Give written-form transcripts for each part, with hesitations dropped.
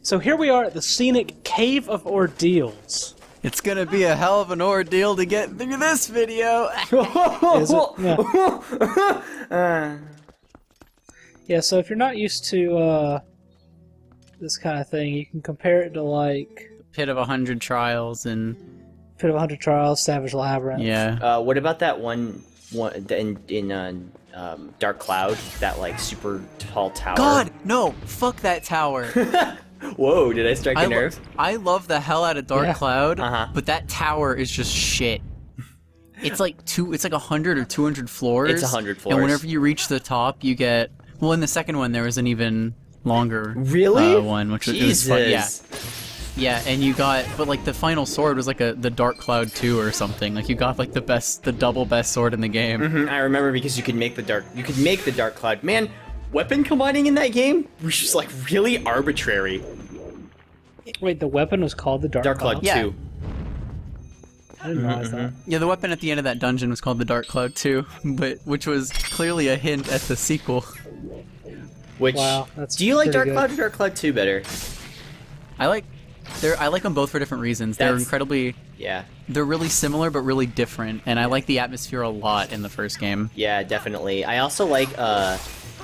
So here we are at the scenic Cave of Ordeals. It's gonna be a hell of an ordeal to get through this video. Is it? Yeah. Yeah, so if you're not used to this kind of thing, you can compare it to like Pit of 100 Trials and Pit of 100 Trials, Savage Labyrinth. yeah. What about that one in Dark Cloud, that like super tall tower? God, no! Fuck that tower. Whoa, did I strike a nerve? I love the hell out of Dark Cloud, but that tower is just shit. It's like 100 or 200 floors. It's 100 floors. And whenever you reach the top, you get. Well, in the second one, there was an even longer one, which was fun. Yeah. Yeah, and you got, but like the final sword was like the Dark Cloud 2 or something. Like you got like the double best sword in the game. I remember because you could make the Dark Cloud. Man, weapon combining in that game was just like really arbitrary. Wait, the weapon was called the Dark Cloud? Cloud 2. I didn't realize that. Yeah, the weapon at the end of that dungeon was called the Dark Cloud 2, which was clearly a hint at the sequel. Which, wow, that's do you like Dark pretty Cloud good. or Dark Cloud 2 better? I like them both for different reasons. They're incredibly. Yeah. They're really similar but really different, and I like the atmosphere a lot in the first game. Yeah, definitely. I also like,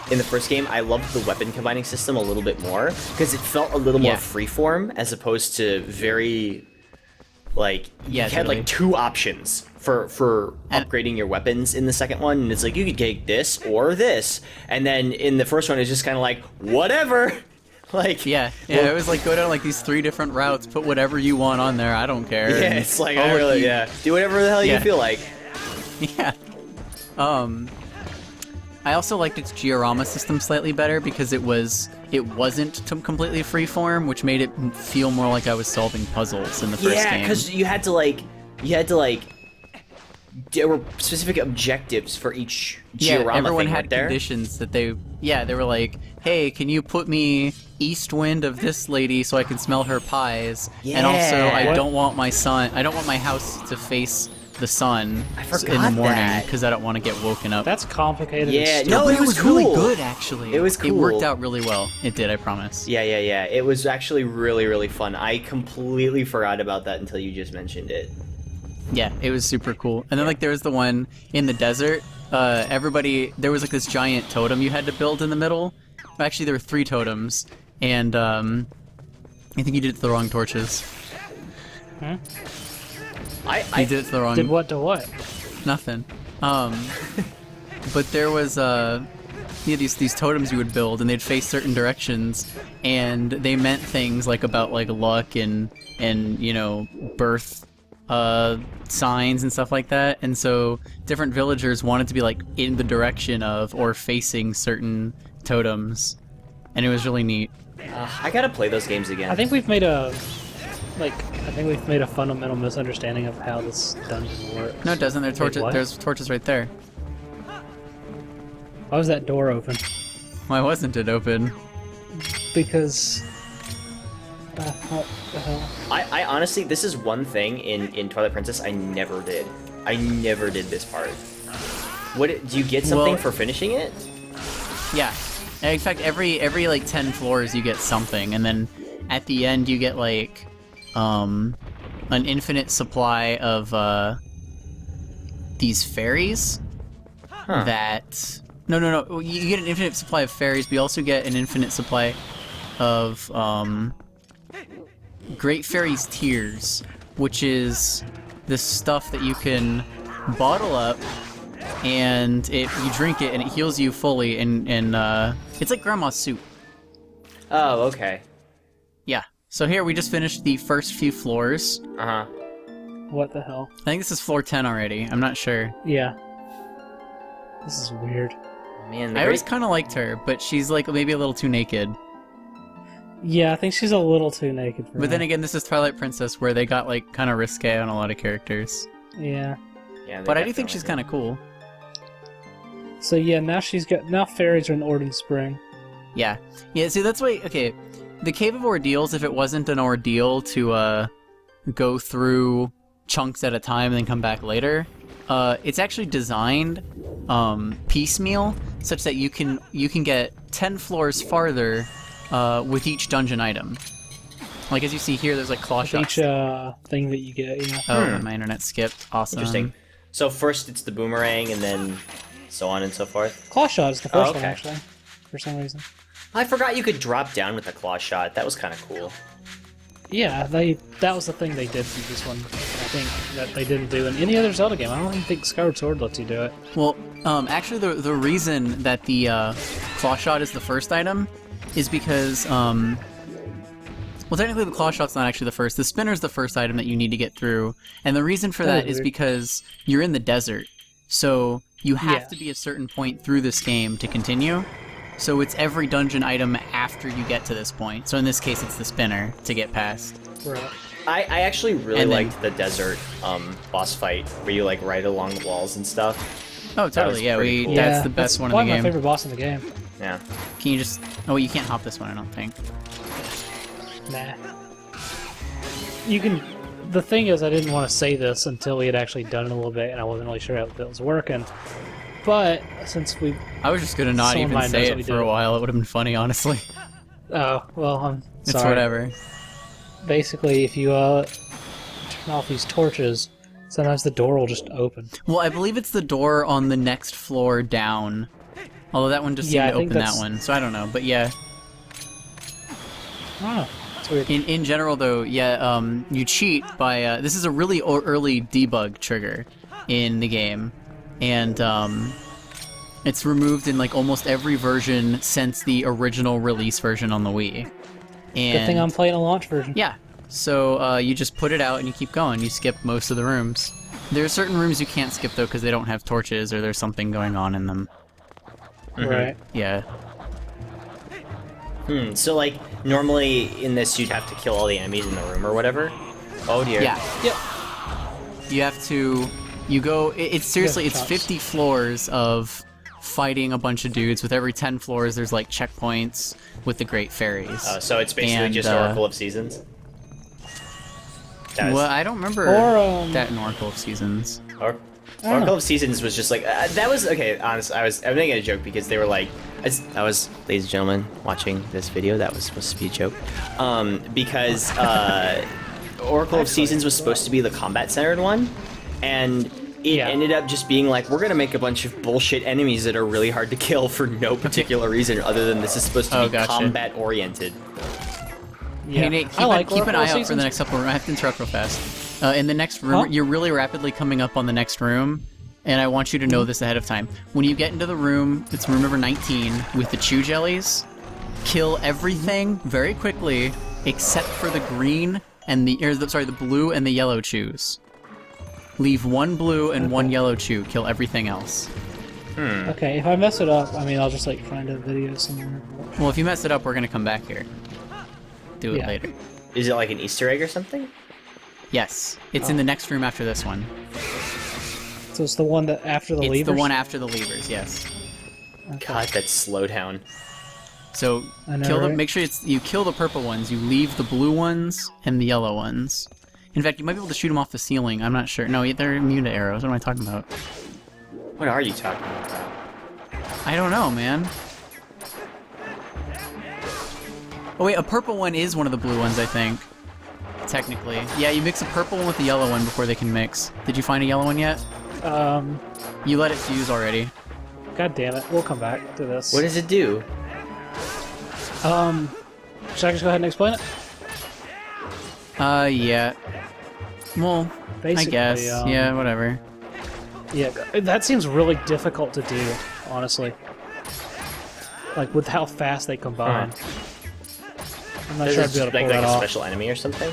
in the first game, I loved the weapon combining system a little bit more, because it felt a little more freeform, as opposed to very, like, you had like 2 options for upgrading your weapons in the second one, and it's like, you could take this or this, and then in the first one, it's just kind of like, whatever! Like, it was like go down like these 3 different routes, put whatever you want on there. I don't care. Yeah, it's like do whatever the hell you feel like. Yeah. I also liked its diorama system slightly better because it wasn't completely freeform, which made it feel more like I was solving puzzles in the first game. Yeah, because you had to there were specific objectives for each diorama everyone thing, had there. conditions that they were like, hey, can you put me east wind of this lady so I can smell her pies? Yeah. And also, I don't want my house to face the sun in the morning because I don't want to get woken up. That's complicated. Yeah, and no, but it was really cool. good actually. It was cool. It worked out really well. It did, I promise. Yeah. It was actually really, really fun. I completely forgot about that until you just mentioned it. Yeah, it was super cool. And then like there was the one in the desert. There was like this giant totem you had to build in the middle. Actually, there were 3 totems, and I think you did it to the wrong torches. Hmm? You did it to the wrong. Did what to what? Nothing. But there was these totems you would build, and they'd face certain directions, and they meant things like about like luck and you know birth signs and stuff like that. And so different villagers wanted to be like in the direction of or facing certain totems, and it was really neat. I gotta play those games again. I think we've made a fundamental misunderstanding of how this dungeon works. No, it doesn't. There are torches. what? There's torches right there. Why was that door open? Why wasn't it open? Because what the hell? I honestly, this is one thing in Twilight Princess I never did. I never did this part. Do you get something for finishing it? Yeah. In fact, every like 10 floors you get something, and then at the end you get like an infinite supply of these fairies that no, you get an infinite supply of fairies, but you also get an infinite supply of Great Fairy's Tears, which is this stuff that you can bottle up, and you drink it and it heals you fully, and it's like grandma's soup. Oh, okay. Yeah. So here we just finished the first few floors. What the hell? I think this is floor 10 already. I'm not sure. Yeah. This is weird. Man, I always kind of liked her, but she's like maybe a little too naked. Yeah, I think she's a little too naked for me. But then again, this is Twilight Princess, where they got like kind of risque on a lot of characters. Yeah. But I do think she's kind of cool. So yeah, now fairies are in Orden Spring. Yeah. See, that's why. Okay, the Cave of Ordeals, if it wasn't an ordeal to go through chunks at a time and then come back later, it's actually designed piecemeal, such that you can get 10 floors farther with each dungeon item. Like as you see here, there's like claw With shots. each thing that you get, yeah. Oh, my internet skipped. Awesome. Interesting. So first it's the boomerang, and then so on and so forth. Claw shot is the first okay. one, actually, for some reason. I forgot you could drop down with the claw shot. That was kind of cool. Yeah, that was the thing they did for this one, I think, that they didn't do in any other Zelda game. I don't even think Skyward Sword lets you do it. Well, actually, the reason that the claw shot is the first item is because, well, technically the claw shot's not actually the first. The spinner's the first item that you need to get through, and the reason for that is because you're in the desert, so you have to be a certain point through this game to continue. So it's every dungeon item after you get to this point. So in this case, it's the spinner to get past. Right. I actually really liked the desert boss fight where you like ride along the walls and stuff. Oh, totally. Yeah, cool. that's the best one in the One of game. my favorite boss in the game. Yeah. Can you just? Oh, you can't hop this one, I don't think. Nah. You can. The thing is, I didn't want to say this until we had actually done it a little bit, and I wasn't really sure how it was working. But since we, I was just gonna not Someone even might say knows it what we for a did. while. It would have been funny, honestly. oh well, I'm It's sorry. whatever. Basically, if you turn off these torches, sometimes the door will just open. Well, I believe it's the door on the next floor down. Although that one just seemed Yeah, to I think open that that's- one, so I don't know. But yeah, I don't know. It's weird. in general though, yeah, you cheat by this is a really early debug trigger in the game, and it's removed in like almost every version since the original release version on the Wii. And Good thing I'm playing a launch version. yeah, so you just put it out and you keep going. You skip most of the rooms. There are certain rooms you can't skip though because they don't have torches or there's something going on in them. Right. Yeah. So like normally in this you'd have to kill all the enemies in the room or whatever. Oh dear. Yeah. Yep. You have to. You go. It's seriously. It's shots. 50 floors of fighting a bunch of dudes. With every 10 floors, there's like checkpoints with the Great Fairies. So it's basically And, just Oracle of Seasons. Well, I don't remember Or, that in Oracle of Seasons. Oracle of Seasons was just like that was okay. Honestly, I'm making a joke because they were like, I was, ladies and gentlemen, watching this video. That was supposed to be a joke, because Oracle of Seasons was supposed to be the combat-centered one, and it ended up just being like, we're gonna make a bunch of bullshit enemies that are really hard to kill for no particular reason other than this is supposed to be gotcha. combat-oriented. Yeah. Hey, Nate, keep, I like keep an Oracle eye out for Seasons. the next couple. I have to interrupt real fast. In the next room, you're really rapidly coming up on the next room, and I want you to know this ahead of time. When you get into the room, it's room number 19 with the chew jellies. Kill everything very quickly except for the green and the blue and the yellow chews. Leave one blue and one yellow chew. Kill everything else. Okay, if I mess it up, I mean, I'll just like find a video somewhere. Well, if you mess it up, we're gonna come back here. Do it Yeah. later. Is it like an Easter egg or something? Yes, it's in the next room after this one. So it's the one that after the It's levers? the one after the levers. Yes. God, that slowdown. So I know, kill the. right? Make sure you kill the purple ones. You leave the blue ones and the yellow ones. In fact, you might be able to shoot them off the ceiling. I'm not sure. No, they're immune to arrows. What am I talking about? What are you talking about? I don't know, man. Oh wait, a purple one is one of the blue ones, I think. Technically. Yeah, you mix a purple one with the yellow one before they can mix. Did you find a yellow one yet? You let it fuse already. God damn it, we'll come back to this. What does it do? Should I just go ahead and explain it? Yeah. Well, Basically, I guess. Yeah, whatever. Yeah, that seems really difficult to do, honestly. Like, with how fast they combine. I'm not sure I'd be able to pull like that a off. special enemy or something?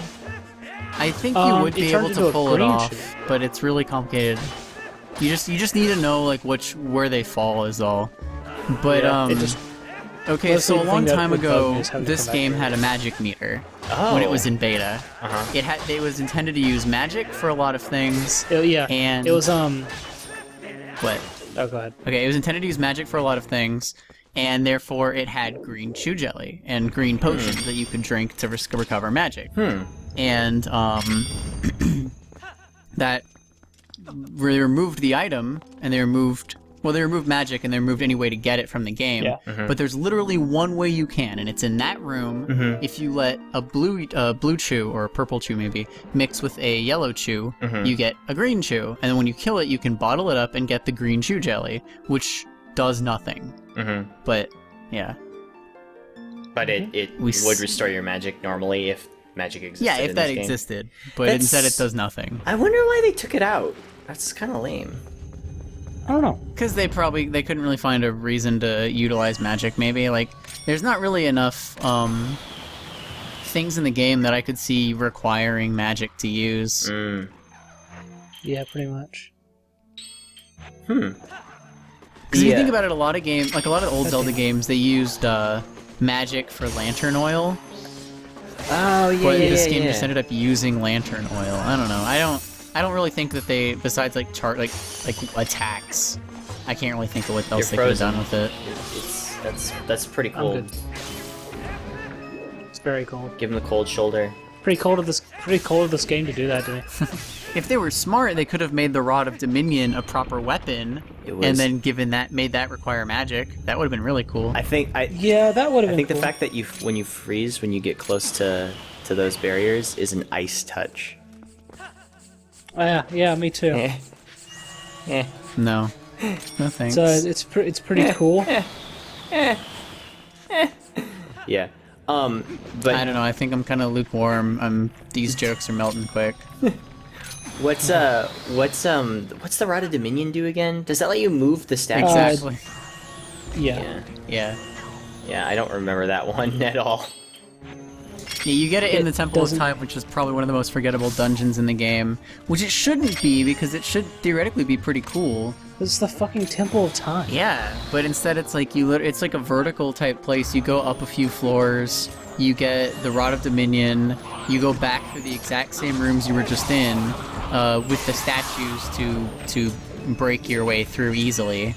I think you would it be turns able into to a pull it green off, shoot. but it's really complicated. You just need to know like where they fall is all. But Yeah, it just- okay, let's see, so a the long thing that time would bug ago, me is having to this come back game here. had a magic meter Oh. when it was in beta. Uh-huh. It was intended to use magic for a lot of things. Yeah, And it was, what? oh, go ahead. Okay, it was intended to use magic for a lot of things, and therefore it had green chew jelly and green potions that you could drink to recover magic. And that they removed the item, and they removed Well, they removed magic and they removed any way to get it from the game. Yeah. But there's literally one way you can, and it's in that room. If you let a blue chew, or a purple chew maybe, mix with a yellow chew, you get a green chew. And then when you kill it, you can bottle it up and get the green chew jelly, which does nothing. But, yeah. But it would restore your magic normally if magic existed. Yeah, if that existed. But instead it does nothing. I wonder why they took it out. That's kind of lame. I don't know. Because they couldn't really find a reason to utilize magic, maybe. Like, there's not really enough things in the game that I could see requiring magic to use. Yeah, pretty much. Because if you think about it, a lot of old Zelda games, they used magic for lantern oil. Oh, yeah, But this game just ended up using lantern oil. I don't know. I don't really think that they, besides like attacks, I can't really think of what else they could have done with it. That's pretty cold. I'm good. It's very cold. Give him the cold shoulder. Pretty cold of this game to do that to me. If they were smart, they could have made the Rod of Dominion a proper weapon, and then made that require magic. That would have been really cool. Yeah, that would have been. I think cool. the fact that when you freeze when you get close to those barriers is an ice touch. Yeah, me too. No thanks. So it's pretty cool. Yeah. But I don't know. I think I'm kind of lukewarm. These jokes are melting quick. what's the Rod of Dominion do again? Does that let you move the statue? Exactly. Yeah. Yeah. Yeah, I don't remember that one at all. Yeah, you get it in the Temple of doesn't- Time, which is probably one of the most forgettable dungeons in the game. Which it shouldn't be, because it should theoretically be pretty cool. This is the fucking Temple of Time. Yeah, but instead it's like it's like a vertical type place. You go up a few floors, you get the Rod of Dominion, you go back through the exact same rooms you were just in, with the statues to break your way through easily.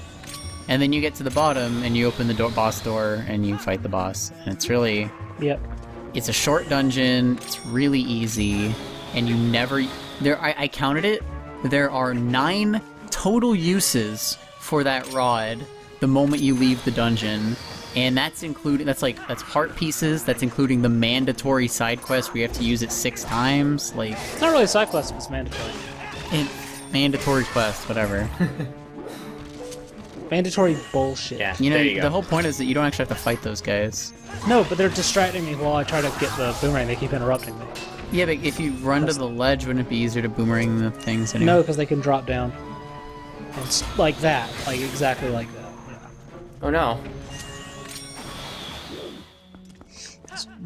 And then you get to the bottom and you open the boss door and you fight the boss. And it's really... Yep. It's a short dungeon, it's really easy, and you never... I counted it, there are 9 total uses for that rod the moment you leave the dungeon, and that's heart pieces, that's including the mandatory side quest where you have to use it 6 times, like... It's not really a side quest, it's mandatory. Mandatory quest, whatever. Mandatory bullshit. Yeah, You know, there you go. the whole point is that you don't actually have to fight those guys. No, but they're distracting me while I try to get the boomerang. They keep interrupting me. Yeah, but if you run to the ledge, wouldn't it be easier to boomerang the things anyway? No, because they can drop down. And like that. Like exactly like that. Oh no.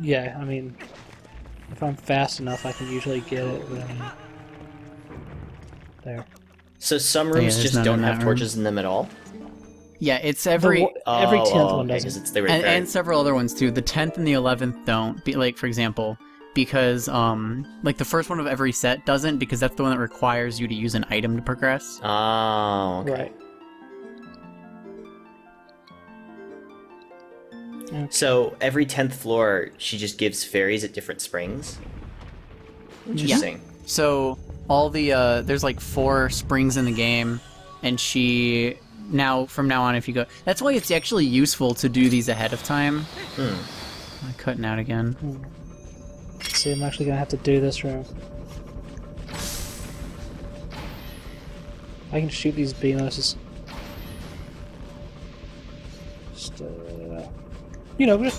Yeah, I mean, if I'm fast enough, I can usually get it. But I mean, there. So some rooms there's just none don't in have that room. torches in them at all? Yeah, it's every 10th one okay, doesn't. 'cause they were and several other ones too. The 10th and the 11th don't. Like for example, because like the first one of every set doesn't, because that's the one that requires you to use an item to progress. Oh, okay. Right. Okay. So every 10th floor, she just gives fairies at different springs? Interesting. So all the there's like 4 springs in the game, and from now on, if you go, that's why it's actually useful to do these ahead of time. I'm cutting out again. See, I'm actually gonna have to do this room. I can shoot these beamos. Just, just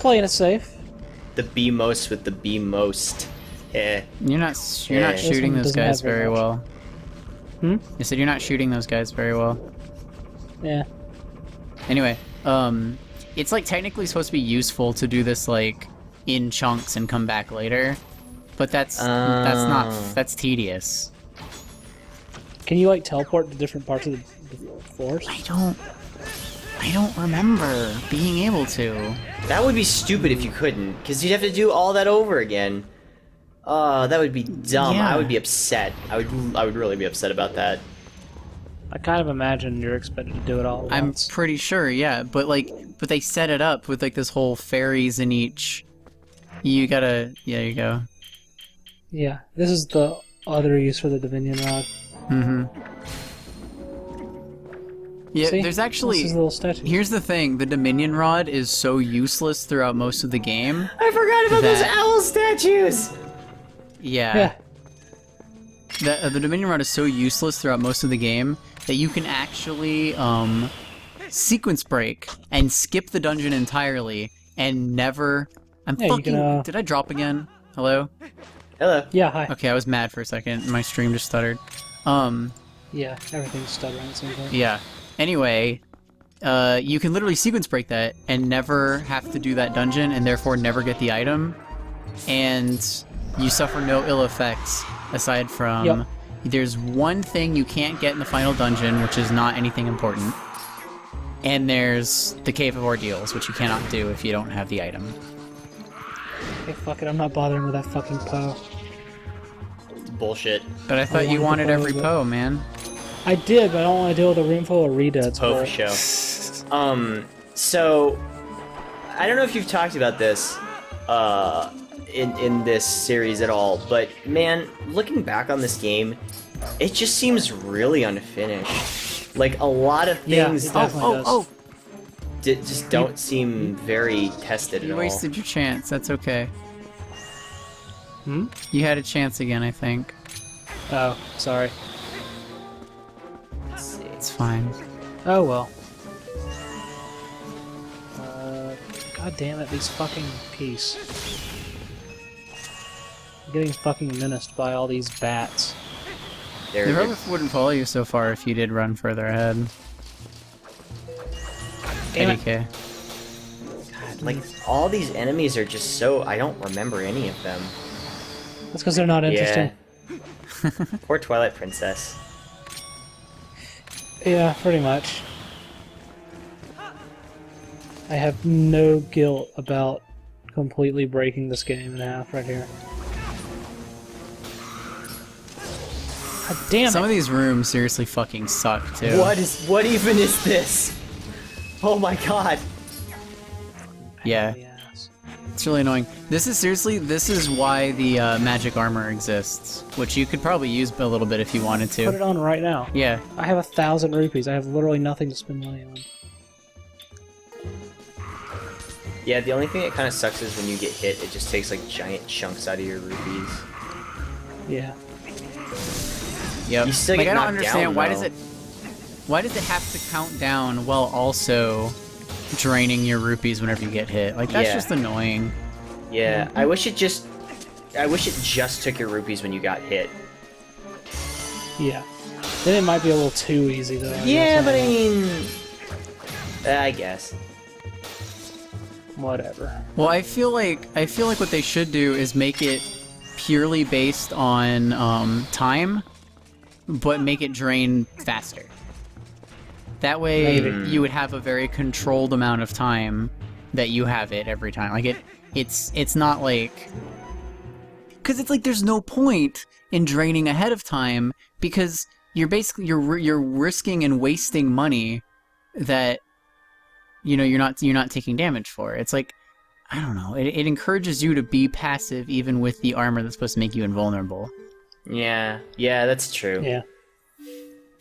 playing it safe. The B most with the B most. Eh. You're not shooting one those doesn't guys have very very much. well. You said you're not shooting those guys very well. Yeah. Anyway, it's like technically supposed to be useful to do this like in chunks and come back later, but that's tedious. Can you like teleport to different parts of the floors? I don't remember being able to. That would be stupid if you couldn't, because you'd have to do all that over again. Oh, that would be dumb. Yeah. I would be upset. I would really be upset about that. I kind of imagine you're expected to do it all at I'm once. pretty sure, yeah, but they set it up with like this whole fairies in each. You gotta, yeah, you go. Yeah, this is the other use for the Dominion Rod. Yeah, See? there's actually... This is a little statue. Here's the thing, the Dominion Rod is so useless throughout most of the game. I forgot about those That- owl statues! Yeah. The Dominion Rod is so useless throughout most of the game that you can actually sequence break and skip the dungeon entirely and never... Yeah, you can, Did I drop again? Hello? Hello. Yeah, hi. Okay, I was mad for a second. My stream just stuttered. Yeah, everything's stuttering at the same time. Yeah. Anyway, you can literally sequence break that and never have to do that dungeon and therefore never get the item. And you suffer no ill effects aside from... Yep. There's one thing you can't get in the final dungeon, which is not anything important. And there's the Cave of Ordeals, which you cannot do if you don't have the item. Hey, fuck it, I'm not bothering with that fucking Poe. Bullshit. But I thought you wanted wanted the every Poe, Poe, man. I did, but I don't want to deal with a room full of reduds. Poe bro. for show. So I don't know if you've talked about this in this series at all, but man, looking back on this game, it just seems really unfinished. Like a lot of Yeah, things it definitely does. just don't seem very tested at You all. wasted your chance, that's okay. Hmm? You had a chance again, I think. Oh, sorry. Let's see. It's fine. Oh well. God damn it, these fucking peace. I'm getting fucking menaced by all these bats. There They it probably is. wouldn't follow you so far if you did run further ahead. Damn it. 80k. God, like all these enemies are just so I don't remember any of them. That's because they're not interesting. Poor Twilight Princess. Yeah, pretty much. I have no guilt about completely breaking this game in half right here. God damn Some it! of these rooms seriously fucking suck too. What even is this? Oh my god. Yeah, Yes. it's really annoying. This is why the magic armor exists, which you could probably use a little bit if you wanted Put it to. on right now. Yeah, I have 1,000 rupees. I have literally nothing to spend money on. Yeah, the only thing that kind of sucks is when you get hit, it just takes like giant chunks out of your rupees. Yeah. yep. You still Like get I don't knocked understand down, why though. why does it have to count down while also draining your rupees whenever you get hit? Like that's Yeah. just annoying. Yeah, I wish it just took your rupees when you got hit. Yeah. Then it might be a little too easy though. Yeah, guess. but I mean, I guess. Whatever. Well, I feel like what they should do is make it purely based on time, but make it drain faster. That way, Maybe. you would have a very controlled amount of time that you have it every time. Like it's not like, because it's like there's no point in draining ahead of time because you're risking and wasting money that you're not taking damage for. It's like, I don't know. It encourages you to be passive even with the armor that's supposed to make you invulnerable. Yeah, that's true. Yeah.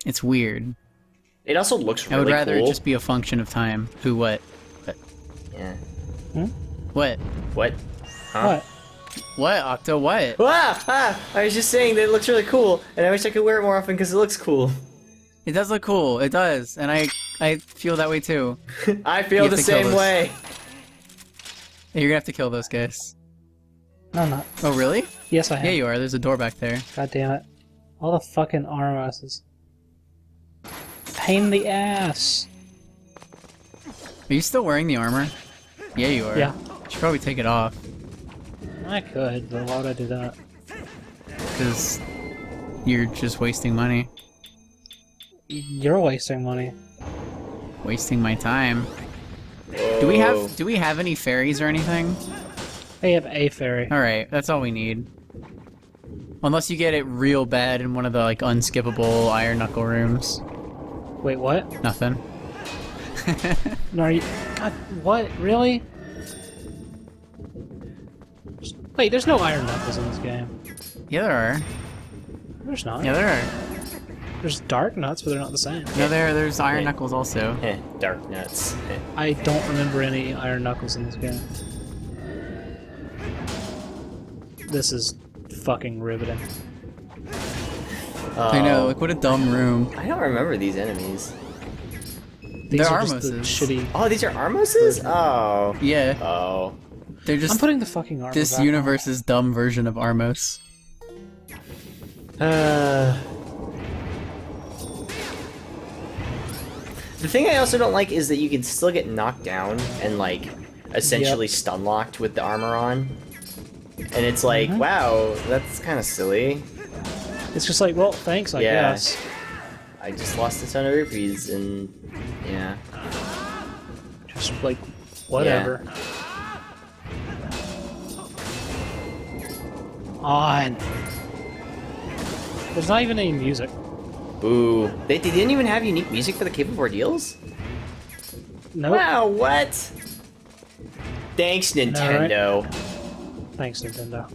It's weird. It also looks really I would rather cool. it just be a function of time. What? Yeah. What? What? Huh? What? Octo, what? I was just saying that it looks really cool, and I wish I could wear it more often because it looks cool. It does look cool. It does. And I feel that way too. I You feel have the to kill same this. way. You're gonna have to kill those guys. No, I'm not. Oh, really? Yes, I am. Yeah, you are. There's a door back there. God damn it. All the fucking armor asses. Pain in the ass. Are you still wearing the armor? Yeah, you are. Yeah. You should probably take it off. I could, but why would I do that? Because you're just wasting money. You're wasting money. Wasting my time. Whoa. Do we have any fairies or anything? I have a fairy. Alright, that's all we need. Unless you get it real bad in one of the like unskippable iron knuckle rooms. Wait, what? Nothing. No, are you... God, what? Really? Wait, there's no iron knuckles in this game. Yeah, there are. There's not. Yeah, there are. There's dark nuts, but they're not the same. No, there's Iron Knuckles also. Dark nuts. I don't remember any Iron Knuckles in this game. This is fucking riveting. I know, like what a dumb room. I don't remember these enemies. These They're are just the Armoses. shitty. Oh, these are Armoses? Oh. Yeah, Oh. they're just I'm putting the fucking armor this back on. universe's dumb version of Armos. The thing I also don't like is that you can still get knocked down and, like, essentially stun locked with the armor on. And it's like, wow, that's kind of silly. It's just like, well, thanks, I Yeah. guess. I just lost a ton of rupees and, yeah. Just like, whatever. On. There's not even any music. Boo. They didn't even have unique music for the Cave of Ordeals? Nope. Wow, what? Thanks, Nintendo. Thanks, Nintendo.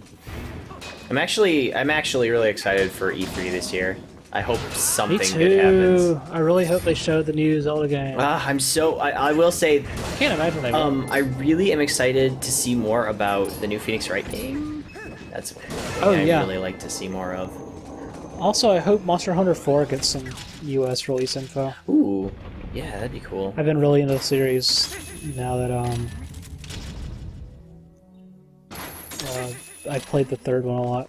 I'm actually really excited for E3 this year. I hope Me something too. good happens. I really hope they show the new Zelda game. I will say, I can't imagine they will. I really am excited to see more about the new Phoenix Wright game. That's what I'd really like to see more of. Also, I hope Monster Hunter 4 gets some US release info. Ooh, yeah, that'd be cool. I've been really into the series now that I played the third one a lot.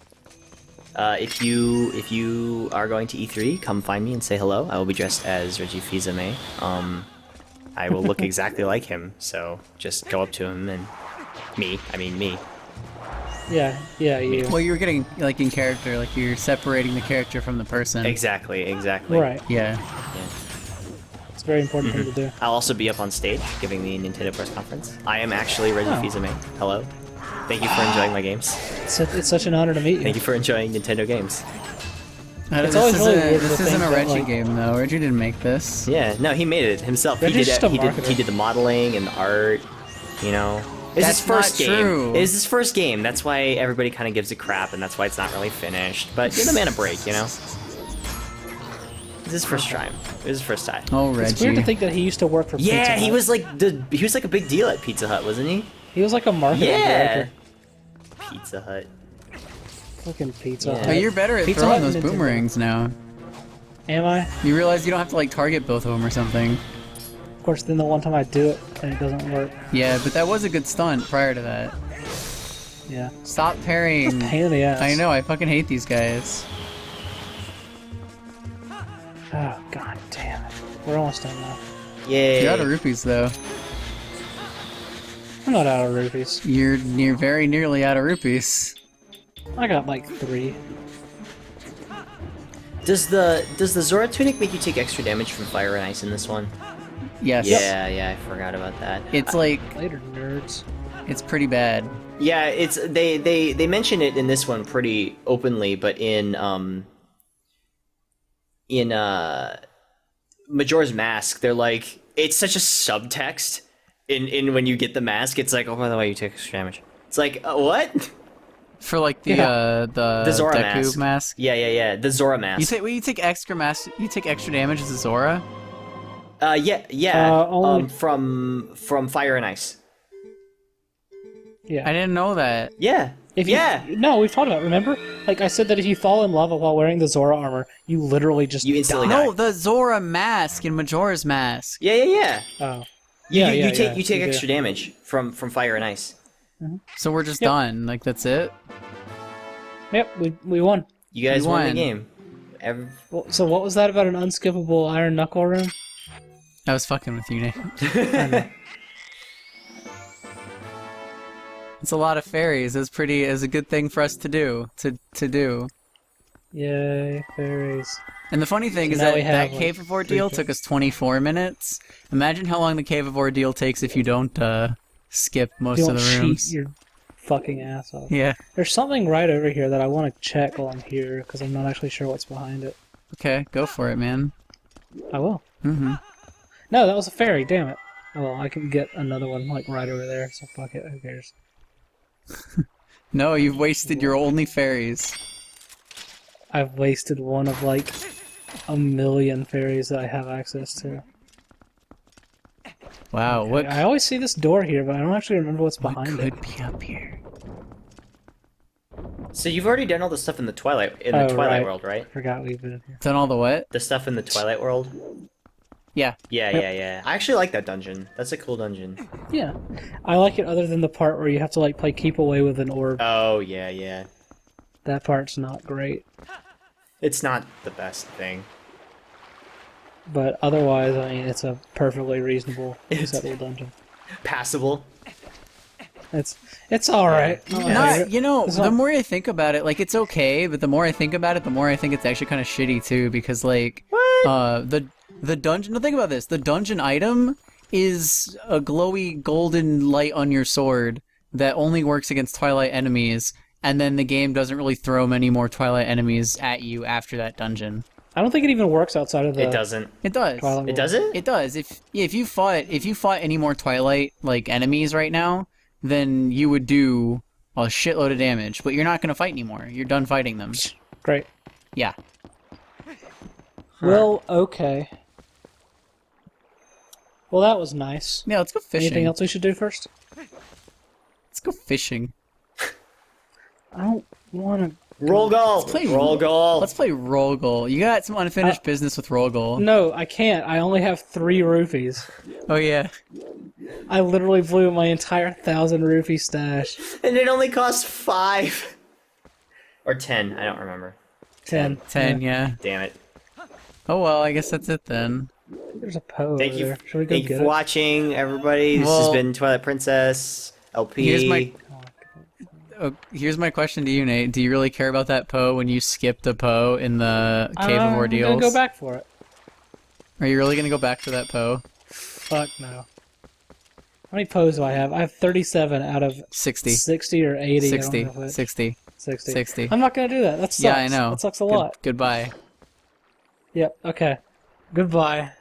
If you are going to E3, come find me and say hello. I will be dressed as Reggie Fils-Aimé. I will look exactly like him, so just go up to him and me. Yeah, you. Well, you're getting like in character, like you're separating the character from the person. Exactly. Right. Yeah. It's a very important thing to do. I'll also be up on stage giving the Nintendo press conference. I am actually Reggie Fils-Aimé. Hello. Thank you for enjoying my games. It's such an honor to meet you. Thank you for enjoying Nintendo games. It's always really weird to This isn't think a that, Reggie like- game though. Reggie didn't make this. Yeah, no, he made it himself. Reggie's just a He marketer. did the modeling and the art, you know. It's That's his first not game. true. It's his first game. That's why everybody kind of gives it crap, and that's why it's not really finished. But give the man a break, you know. It's his first time. It was his first time. Oh, Reggie. It's weird to think that he used to work for Pizza Yeah, Hut. he was like a big deal at Pizza Hut, wasn't he? He was like a marketing Yeah. director. Pizza Hut. Fucking Pizza Yeah. Hut. But you're better at Pizza throwing Hut those and Nintendo. boomerangs now. Am I? You realize you don't have to like target both of them or something. Of course, then the one time I do it and it doesn't work. Yeah, but that was a good stunt prior to that. Yeah. Stop parrying. Pain in the ass. I know, I fucking hate these guys. Oh, god damn it. We're almost done now. Yay. You're out of rupees though. I'm not out of rupees. You're very nearly out of rupees. I got like 3. Does the Zora tunic make you take extra damage from fire and ice in this one? Yes. Yeah, I forgot about that. It's like Later, nerds. it's pretty bad. Yeah, it's they mention it in this one pretty openly, but in Majora's Mask, they're like, it's such a subtext in when you get the mask. It's like, oh, by the way, you take extra damage. It's like, what? For like the The Zora Deku mask. Yeah, the Zora mask. You take extra mask. You take extra damage as a Zora. Only- from fire and ice. Yeah. I didn't know that. Yeah. If you, No, we've talked about it, remember? Like, I said that if you fall in lava while wearing the Zora armor, you literally just You instantly die. die. No, the Zora mask in Majora's Mask. Yeah. Oh. You take you do. extra damage from fire and ice. So we're just Yep. done. Like that's it. Yep, we won. You guys You won the won. game. Well, so what was that about an unskippable iron knuckle room? I was fucking with you, Nate. I know. It's a lot of fairies. It's a good thing for us to do. To do. Yay, fairies. And the funny thing So is now that we have, that Cave like, of Ordeal 3 took us 24 minutes. Imagine how long the Cave of Ordeal takes if you don't skip most You of don't the cheat rooms. your fucking ass off. Yeah. There's something right over here that I want to check while I'm here, because I'm not actually sure what's behind it. Okay, go for it, man. I will. Mm-hmm. No, that was a fairy, damn it. Oh well, I can get another one, like, right over there, so fuck it, who cares? No, you've wasted your only fairies. I've wasted one of, like, a million fairies that I have access to. Wow, what I always see this door here, but I don't actually remember what's what behind it. could be up here? So you've already done all the stuff in the Twilight right. world, right? Forgot we've been in here. Done all the what? The stuff in the Twilight world. Yeah. Yeah. I actually like that dungeon. That's a cool dungeon. Yeah. I like it other than the part where you have to like play keep away with an orb. Oh yeah. That part's not great. It's not the best thing. But otherwise, I mean, it's a perfectly reasonable, acceptable dungeon. Passable. It's all right. Not, you know, It's the not- more I think about it, like it's okay, but the more I think about it, the more I think it's actually kind of shitty too, because like, the dungeon. No, think about this. The dungeon item is a glowy golden light on your sword that only works against Twilight enemies, and then the game doesn't really throw many more Twilight enemies at you after that dungeon. I don't think it even works outside of the It doesn't. It does. Twilight It world. doesn't? It does. If you fought any more Twilight like enemies right now, then you would do a shitload of damage. But you're not gonna fight anymore. You're done fighting them. Great. Yeah. Well, okay. Well, that was nice. Yeah. Let's go fishing. Anything else we should do first? Let's go fishing. I don't want to. Roll goal. play Roll goal. Let's play roll goal. You got some unfinished business with roll goal. No, I can't. I only have 3 rupees. Oh yeah. I literally blew my entire 1,000 rupee stash. And it only costs 5. Or 10. I don't remember. 10. 10. Yeah. Damn it. Oh well. I guess that's it then. There's a Poe Thank over you. there. Should we go Thank you get for it? watching, everybody. This Well- has been Twilight Princess LP. Here's my question to you, Nate. Do you really care about that Poe when you skipped a Poe in the Cave of Ordeals? I'm gonna go back for it. Are you really gonna go back for that Poe? Fuck no. How many Poes do I have? I have 37 out of 60. 60 or 80. I don't 60. know which. 60. 60. 60. I'm not gonna do that. That sucks. Yeah, I know. That sucks a lot. Goodbye. Yep, okay. Goodbye.